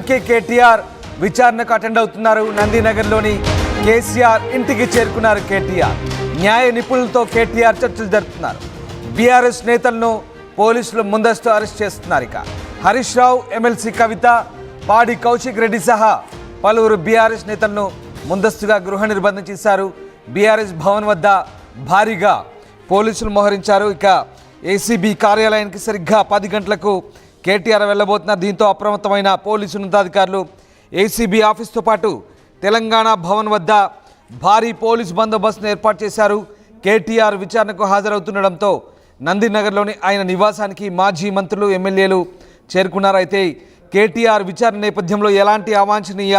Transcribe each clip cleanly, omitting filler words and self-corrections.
సీఎంకే కేటీఆర్ విచారణకు అటెండ్ అవుతున్నారు. నందినగర్లోని కేసీఆర్ ఇంటికి చేరుకున్నారు కేటీఆర్. న్యాయ నిపుణులతో కేటీఆర్ చర్చలు జరుపుతున్నారు. బీఆర్ఎస్ నేతలను పోలీసులు ముందస్తు అరెస్ట్ చేస్తున్నారు. ఇక హరీష్ రావు, ఎమ్మెల్సీ కవిత, పాడి కౌశిక్ రెడ్డి సహా పలువురు బీఆర్ఎస్ నేతలను ముందస్తుగా గృహ నిర్బంధం చేశారు. బీఆర్ఎస్ భవన్ వద్ద భారీగా పోలీసులు మోహరించారు. ఇక ఏసీబీ కార్యాలయానికి సరిగ్గా 10 గంటలకు కేటీఆర్ వెళ్ళబోతున్నారు. దీంతో అప్రమత్తమైన పోలీసు ఉన్నతాధికారులు ఏసీబీ ఆఫీస్తో పాటు తెలంగాణ భవన్ వద్ద భారీ పోలీసు బందోబస్తును ఏర్పాటు చేశారు. కేటీఆర్ విచారణకు హాజరవుతుండడంతో నందినగర్లోని ఆయన నివాసానికి మాజీ మంత్రులు, ఎమ్మెల్యేలు చేరుకున్నారు. అయితే కేటీఆర్ విచారణ నేపథ్యంలో ఎలాంటి అవాంఛనీయ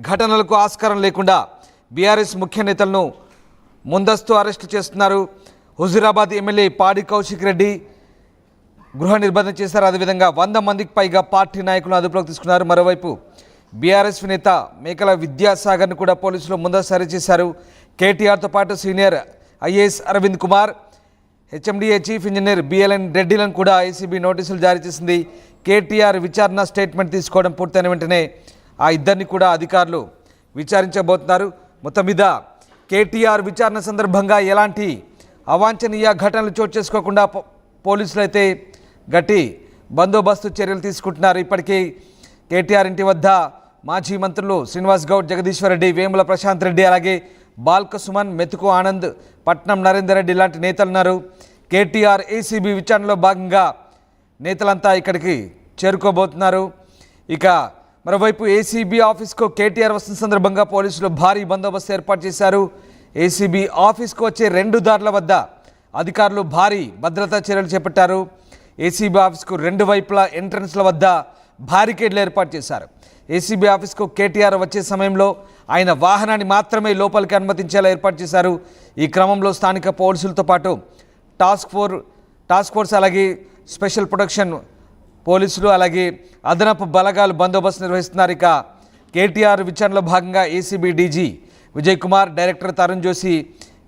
ఘటనలకు ఆస్కారం లేకుండా బీఆర్ఎస్ ముఖ్య నేతలను ముందస్తు అరెస్టు చేస్తున్నారు. హుజూరాబాద్ ఎమ్మెల్యే పాడి కౌశిక్ రెడ్డి గృహ నిర్బంధం చేశారు. అదేవిధంగా 100 మందికి పైగా పార్టీ నాయకులను అదుపులోకి తీసుకున్నారు. మరోవైపు బీఆర్ఎస్ నేత మేకల విద్యాసాగర్ను కూడా పోలీసులు ముందస్తు అరెస్ట్ చేశారు. కేటీఆర్తో పాటు senior IAS Arvind Kumar, HMDA chief engineer BLN రెడ్డిలను కూడా ఏసీబీ నోటీసులు జారీ చేసింది. కేటీఆర్ విచారణ స్టేట్మెంట్ తీసుకోవడం పూర్తయిన వెంటనే ఆ ఇద్దరిని కూడా అధికారులు విచారించబోతున్నారు. మొత్తం మీద కేటీఆర్ విచారణ సందర్భంగా ఎలాంటి అవాంఛనీయ ఘటనలు చోటు చేసుకోకుండా పోలీసులు అయితే గట్టి బందోబస్తు చర్యలు తీసుకుంటున్నారు. ఇప్పటికీ కేటీఆర్ ఇంటి వద్ద మాజీ మంత్రులు శ్రీనివాస్ గౌడ్, జగదీశ్వర్ రెడ్డి, వేముల ప్రశాంత్ రెడ్డి, అలాగే బాల్క సుమన్, మెతుకు ఆనంద్, పట్నం నరేందర్ రెడ్డి లాంటి నేతలు ఉన్నారు. కేటీఆర్ ఏసీబీ విచారణలో భాగంగా నేతలంతా ఇక్కడికి చేరుకోబోతున్నారు. ఇక మరోవైపు ఏసీబీ ఆఫీస్కు కేటీఆర్ వస్తున్న సందర్భంగా పోలీసులు భారీ బందోబస్తు ఏర్పాటు చేశారు. ఏసీబీ ఆఫీస్కు వచ్చే 2 దారుల వద్ద అధికారులు భారీ భద్రతా చర్యలు చేపట్టారు. ఏసీబీ ఆఫీస్కు 2 వైపులా ఎంట్రన్స్ల వద్ద బారికేడ్లు ఏర్పాటు చేశారు. ఏసీబీ ఆఫీస్కు కేటీఆర్ వచ్చే సమయంలో ఆయన వాహనాన్ని మాత్రమే లోపలికి అనుమతించేలా ఏర్పాటు చేశారు. ఈ క్రమంలో స్థానిక పోలీసులతో పాటు టాస్క్ ఫోర్స్, అలాగే స్పెషల్ ప్రొటెక్షన్ పోలీసులు, అలాగే అదనపు బలగాలు బందోబస్తు నిర్వహిస్తున్నారు. ఇక కేటీఆర్ విచారణలో భాగంగా ACB DG Vijay Kumar, director Tarun Joshi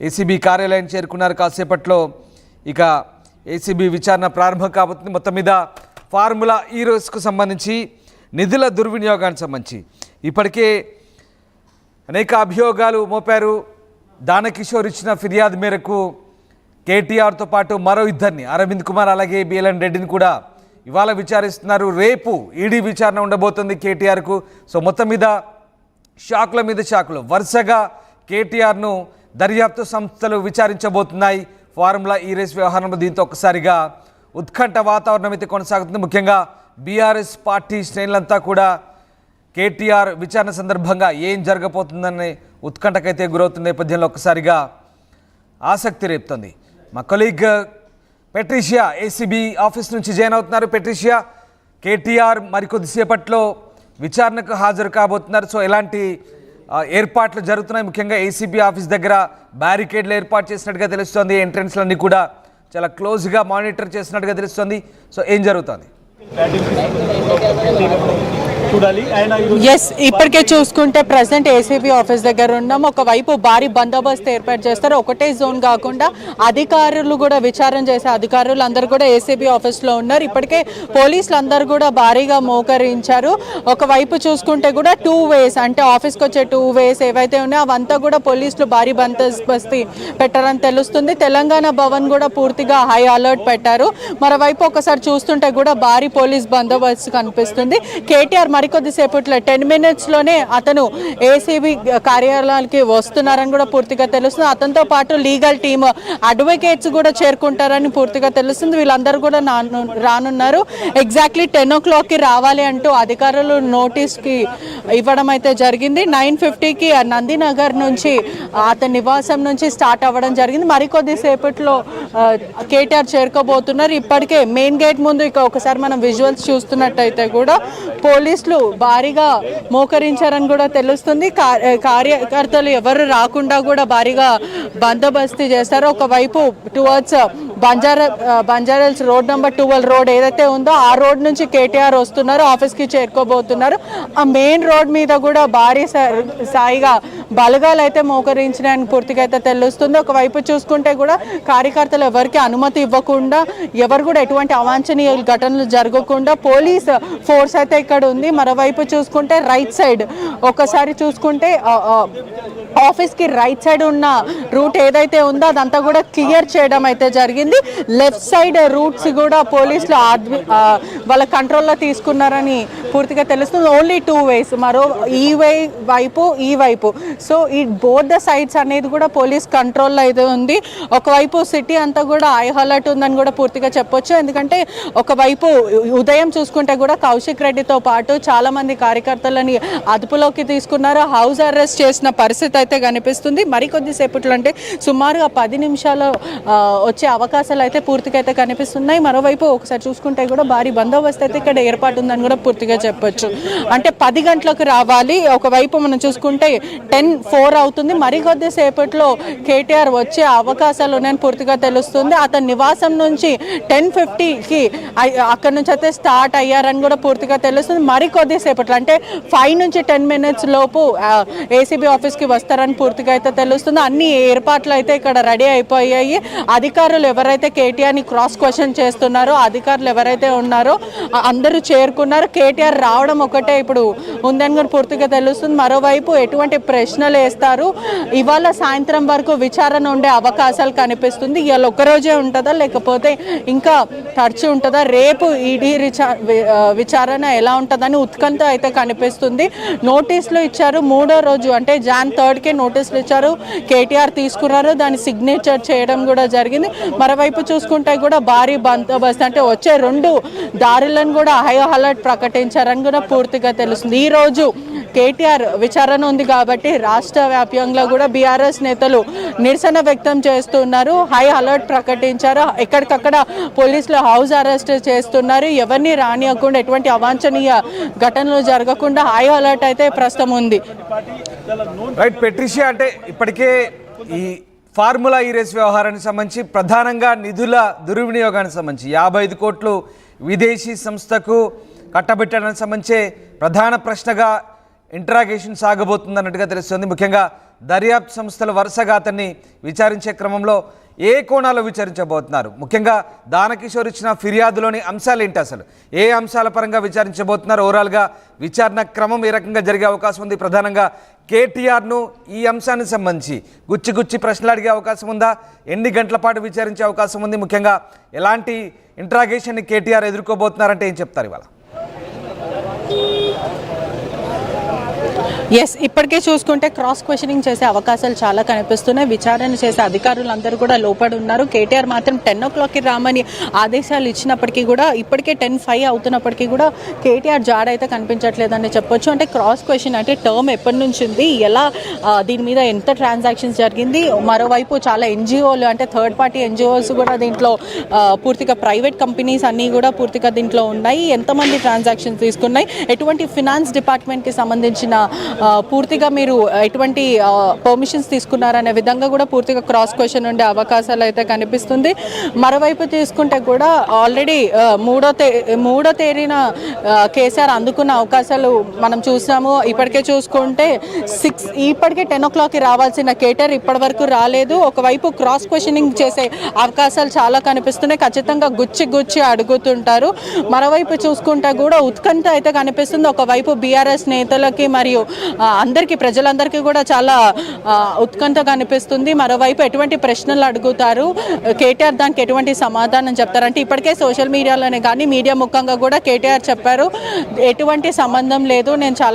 ACB కార్యాలయం చేరుకున్నారు. కాసేపట్లో ఇక ఏసీబీ విచారణ ప్రారంభం కాబోతుంది. మొత్తం మీద ఫార్ములా ఈ రోజుకు సంబంధించి నిధుల దుర్వినియోగానికి సంబంధించి ఇప్పటికే అనేక అభియోగాలు మోపారు. దానకిషోర్ ఇచ్చిన ఫిర్యాదు మేరకు కేటీఆర్తో పాటు మరో ఇద్దరిని, అరవింద్ కుమార్ అలాగే బిఎల్ఎన్ రెడ్డిని కూడా ఇవాళ విచారిస్తున్నారు. రేపు ఈడీ విచారణ ఉండబోతుంది కేటీఆర్కు. సో మొత్తం మీద షాకుల మీద షాకులు వరుసగా కేటీఆర్ను దర్యాప్తు సంస్థలు విచారించబోతున్నాయి ఫార్ములా ఈ రేస్ వ్యవహారంలో. దీంతో ఒక్కసారిగా ఉత్కంఠ వాతావరణం అయితే కొనసాగుతుంది. ముఖ్యంగా బీఆర్ఎస్ పార్టీ శ్రేణులంతా కూడా కేటీఆర్ విచారణ సందర్భంగా ఏం జరగబోతుందనే ఉత్కంఠకైతే గురవుతున్న నేపథ్యంలో ఒక్కసారిగా ఆసక్తి రేపుతుంది. మా కొలీగ్ పెట్రిషియా ఏసీబీ ఆఫీస్ నుంచి జాయిన్ అవుతున్నారు. పెట్రిషియా, కేటీఆర్ మరికొద్దిసేపట్లో విచారణకు హాజరు కాబోతున్నారు. సో ఎలాంటి ఏర్పాట్లు జరుగుతున్నాయి? ముఖ్యంగా ఏసీబీ ఆఫీస్ దగ్గర బ్యారికేడ్లు ఏర్పాటు చేసినట్టుగా తెలుస్తోంది. ఎంట్రన్స్లన్నీ కూడా చాలా క్లోజ్గా మానిటర్ చేసినట్టుగా తెలుస్తోంది. సో ఏం జరుగుతుంది? ఎస్, ఇప్పటికే చూసుకుంటే ప్రజెంట్ ఏసీబీ ఆఫీస్ దగ్గర ఉన్నాం. ఒకవైపు భారీ బందోబస్తు ఏర్పాటు చేస్తారు. ఒకటే జోన్ కాకుండా అధికారులు కూడా, విచారణ చేసే అధికారులు అందరూ కూడా ఏసీబీ ఆఫీస్లో ఉన్నారు. ఇప్పటికే పోలీసులు అందరూ కూడా భారీగా మోకరించారు. ఒకవైపు చూసుకుంటే కూడా 2 ways, అంటే ఆఫీస్కి వచ్చే 2 ways ఏవైతే ఉన్నాయో అవంతా కూడా పోలీసులు భారీ బందోబస్తు పెట్టారని తెలుస్తుంది. తెలంగాణ భవన్ కూడా పూర్తిగా హై అలర్ట్ పెట్టారు. మరోవైపు ఒకసారి చూస్తుంటే కూడా భారీ పోలీస్ బందోబస్తు కనిపిస్తుంది. కేటీఆర్ మరికొద్దిసేపట్లో 10 minutesలోనే అతను ఏసీబీ కార్యాలయానికి వస్తున్నారని కూడా పూర్తిగా తెలుస్తుంది. అతనితో పాటు లీగల్ టీమ్, అడ్వకేట్స్ కూడా చేరుకుంటారని పూర్తిగా తెలుస్తుంది. వీళ్ళందరూ కూడా రానున్నారు. ఎగ్జాక్ట్లీ 10 o'clockకి రావాలి అంటూ అధికారులు నోటీస్కి ఇవ్వడం అయితే జరిగింది. 9:50కి నందినగర్ నుంచి అతని నివాసం నుంచి స్టార్ట్ అవ్వడం జరిగింది. మరికొద్దిసేపట్లో కేటీఆర్ చేరుకోబోతున్నారు. ఇప్పటికే మెయిన్ గేట్ ముందు ఇక ఒకసారి మనం విజువల్స్ చూస్తున్నట్టయితే కూడా పోలీసులు భారీగా మోకరించారని కూడా తెలుస్తుంది. కార్యకర్తలు ఎవరు రాకుండా కూడా భారీగా బందోబస్తు చేస్తారు. ఒకవైపు towards Banjara Hills road number 12 road ఏదైతే ఉందో ఆ రోడ్ నుంచి కేటీఆర్ వస్తున్నారు, ఆఫీస్కి చేరుకోబోతున్నారు. ఆ మెయిన్ రోడ్ మీద కూడా భారీ స్థాయిగా బలగాలు అయితే మోకరించడానికి పూర్తిగా అయితే తెలుస్తుంది. ఒకవైపు చూసుకుంటే కూడా కార్యకర్తలు ఎవరికి అనుమతి ఇవ్వకుండా, ఎవరు కూడా ఎటువంటి అవాంఛనీయ ఘటనలు జరగకుండా పోలీస్ ఫోర్స్ అయితే ఇక్కడ ఉంది. మరోవైపు చూసుకుంటే రైట్ సైడ్ ఒకసారి చూసుకుంటే ఆఫీస్కి రైట్ సైడ్ ఉన్న రూట్ ఏదైతే ఉందో అదంతా కూడా క్లియర్ చేయడం అయితే జరిగింది. లెఫ్ట్ సైడ్ రూట్స్ కూడా పోలీసులు వాళ్ళ కంట్రోల్లో తీసుకున్నారని పూర్తిగా తెలుస్తుంది. ఓన్లీ 2 ways, మరో ఈ వైపు. సో ఈ బోత్ ద సైడ్స్ అనేది కూడా పోలీస్ కంట్రోల్లో అయితే ఉంది. ఒకవైపు సిటీ అంతా కూడా హై అలర్ట్ ఉందని కూడా పూర్తిగా చెప్పొచ్చు. ఎందుకంటే ఒకవైపు ఉదయం చూసుకుంటే కూడా కౌశిక్ రెడ్డితో పాటు చాలా మంది కార్యకర్తలని అదుపులోకి తీసుకున్నారు, హౌస్ అరెస్ట్ చేసిన పరిస్థితి అయితే కనిపిస్తుంది. మరికొద్దిసేపట్లో అంటే సుమారుగా 10 నిమిషాలు వచ్చే అవకాశాలు అయితే పూర్తిగా అయితే కనిపిస్తున్నాయి. మరోవైపు ఒకసారి చూసుకుంటే కూడా భారీ బందోబస్తు అయితే ఇక్కడ ఏర్పాటు ఉందని కూడా పూర్తిగా చెప్పొచ్చు. అంటే 10 గంటలకు రావాలి. ఒకవైపు మనం చూసుకుంటే 10:04 అవుతుంది. మరికొద్దిసేపట్లో కేటీఆర్ వచ్చే అవకాశాలు ఉన్నాయని పూర్తిగా తెలుస్తుంది. అతని నివాసం నుంచి 10:50కి అక్కడ నుంచి అయితే స్టార్ట్ అయ్యారని కూడా పూర్తిగా తెలుస్తుంది. మరికొద్దిసేపట్లో అంటే 5 నుంచి 10 minutes లోపు ఏసీబీ ఆఫీస్కి వస్తారని పూర్తిగా అయితే తెలుస్తుంది. అన్ని ఏర్పాట్లు అయితే ఇక్కడ రెడీ అయిపోయాయి. అధికారులు ఎవరైతే కేటీఆర్ని క్రాస్ క్వశ్చన్ చేస్తున్నారో, అధికారులు ఎవరైతే ఉన్నారో అందరూ చేరుకున్నారు. కేటీఆర్ రావడం ఒకటే ఇప్పుడు ఉందని కూడా పూర్తిగా తెలుస్తుంది. మరోవైపు ఎటువంటి ప్రశ్నలు వేస్తారు, ఇవాళ సాయంత్రం వరకు విచారణ ఉండే అవకాశాలు కనిపిస్తుంది. ఇవాళ ఒక్కరోజే ఉంటుందా లేకపోతే ఇంకా తరచు ఉంటుందా, రేపు ఈడీ విచారణ ఎలా ఉంటుందని ఉత్కంఠ అయితే కనిపిస్తుంది. నోటీసులు ఇచ్చారు, 3వ రోజు అంటే Jan 3కే నోటీసులు ఇచ్చారు. కేటీఆర్ తీసుకున్నారు, దాన్ని సిగ్నేచర్ చేయడం కూడా జరిగింది. మరోవైపు చూసుకుంటే కూడా భారీ బందోబస్తు అంటే వచ్చే 2 దారులను కూడా హై అలర్ట్ ప్రకటించారని కూడా పూర్తిగా తెలుస్తుంది. ఈ రోజు కేటీఆర్ విచారణ ఉంది కాబట్టి రాష్ట్ర వ్యాప్తంగా కూడా బీఆర్ఎస్ నేతలు నిరసన వ్యక్తం చేస్తున్నారు, హై అలర్ట్ ప్రకటించారు. ఎక్కడికక్కడ పోలీసులు హౌస్ అరెస్ట్ చేస్తున్నారు. ఎవరిని రానియకుండా, ఎటువంటి అవాంఛనీయ ఘటనలు జరగకుండా హై అలర్ట్ అయితే ప్రస్తుతం ఉంది. రైట్ పెట్రిషియా, అంటే ఇప్పటికే ఈ ఫార్ములా ఈ రేస్ వ్యవహారానికి సంబంధించి ప్రధానంగా నిధుల దుర్వినియోగానికి సంబంధించి 55 కోట్లు విదేశీ సంస్థకు కట్టబెట్టడానికి సంబంధించే ప్రధాన ప్రశ్నగా ఇంట్రాగేషన్ సాగబోతుందన్నట్టుగా తెలుస్తుంది. ముఖ్యంగా దర్యాప్తు సంస్థలు వరుసగా అతన్ని విచారించే క్రమంలో ఏ కోణాల్లో విచారించబోతున్నారు, ముఖ్యంగా దానకిషోర్ ఇచ్చిన ఫిర్యాదులోని అంశాలు ఏంటి, అసలు ఏ అంశాల పరంగా విచారించబోతున్నారు, ఓవరాల్గా విచారణ క్రమం ఏ రకంగా జరిగే అవకాశం ఉంది, ప్రధానంగా కేటీఆర్ను ఈ అంశానికి సంబంధించి గుచ్చి ప్రశ్నలు అడిగే అవకాశం ఉందా, ఎన్ని గంటల పాటు విచారించే అవకాశం ఉంది, ముఖ్యంగా ఎలాంటి ఇంట్రాగేషన్ని కేటీఆర్ ఎదుర్కోబోతున్నారంటే ఏం చెప్తారు ఇవాళ? ఎస్, ఇప్పటికే చూసుకుంటే క్రాస్ క్వశ్చనింగ్ చేసే అవకాశాలు చాలా కనిపిస్తున్నాయి. విచారణ చేసే అధికారులందరూ కూడా లోపడి ఉన్నారు. కేటీఆర్ మాత్రం 10 o'clockకి రామని ఆదేశాలు ఇచ్చినప్పటికీ కూడా ఇప్పటికే 10:05 అవుతున్నప్పటికీ కూడా కేటీఆర్ జాడ అయితే కనిపించట్లేదని చెప్పొచ్చు. అంటే క్రాస్ క్వశ్చన్ అంటే టర్మ్ ఎప్పటి నుంచి ఉంది, ఎలా దీని మీద ఎంత ట్రాన్సాక్షన్స్ జరిగింది, మరోవైపు చాలా ఎన్జిఓలు అంటే థర్డ్ పార్టీ ఎన్జిఓస్ కూడా దీంట్లో పూర్తిగా ప్రైవేట్ కంపెనీస్ అన్నీ కూడా పూర్తిగా దీంట్లో ఉన్నాయి, ఎంతమంది ట్రాన్సాక్షన్స్ తీసుకున్నాయి, ఎటువంటి ఫినాన్స్ డిపార్ట్మెంట్కి సంబంధించిన పూర్తిగా మీరు ఎటువంటి పర్మిషన్స్ తీసుకున్నారనే విధంగా కూడా పూర్తిగా క్రాస్ క్వశ్చన్ ఉండే అవకాశాలు అయితే కనిపిస్తుంది. మరోవైపు తీసుకుంటే కూడా ఆల్రెడీ మూడో తేదీన కేసీఆర్ అందుకున్న అవకాశాలు మనం చూసాము. ఇప్పటికే చూసుకుంటే ఇప్పటికే 10 o'clockకి రావాల్సిన కేటీఆర్ ఇప్పటి వరకు రాలేదు. ఒకవైపు క్రాస్ క్వశ్చనింగ్ చేసే అవకాశాలు చాలా కనిపిస్తున్నాయి, ఖచ్చితంగా గుచ్చి అడుగుతుంటారు. మరోవైపు చూసుకుంటే కూడా ఉత్కంఠ అయితే కనిపిస్తుంది. ఒకవైపు బీఆర్ఎస్ నేతలకి మరియు అందరికీ ప్రజలందరికీ కూడా చాలా ఉత్కంఠగా అనిపిస్తుంది. మరోవైపు ఎటువంటి ప్రశ్నలు అడుగుతారు, కేటీఆర్ దానికి ఎటువంటి సమాధానం చెప్తారంటే ఇప్పటికే సోషల్ మీడియాలోనే కానీ మీడియా ముఖంగా కూడా కేటీఆర్ చెప్పారు, ఎటువంటి సంబంధం లేదు, నేను చాలా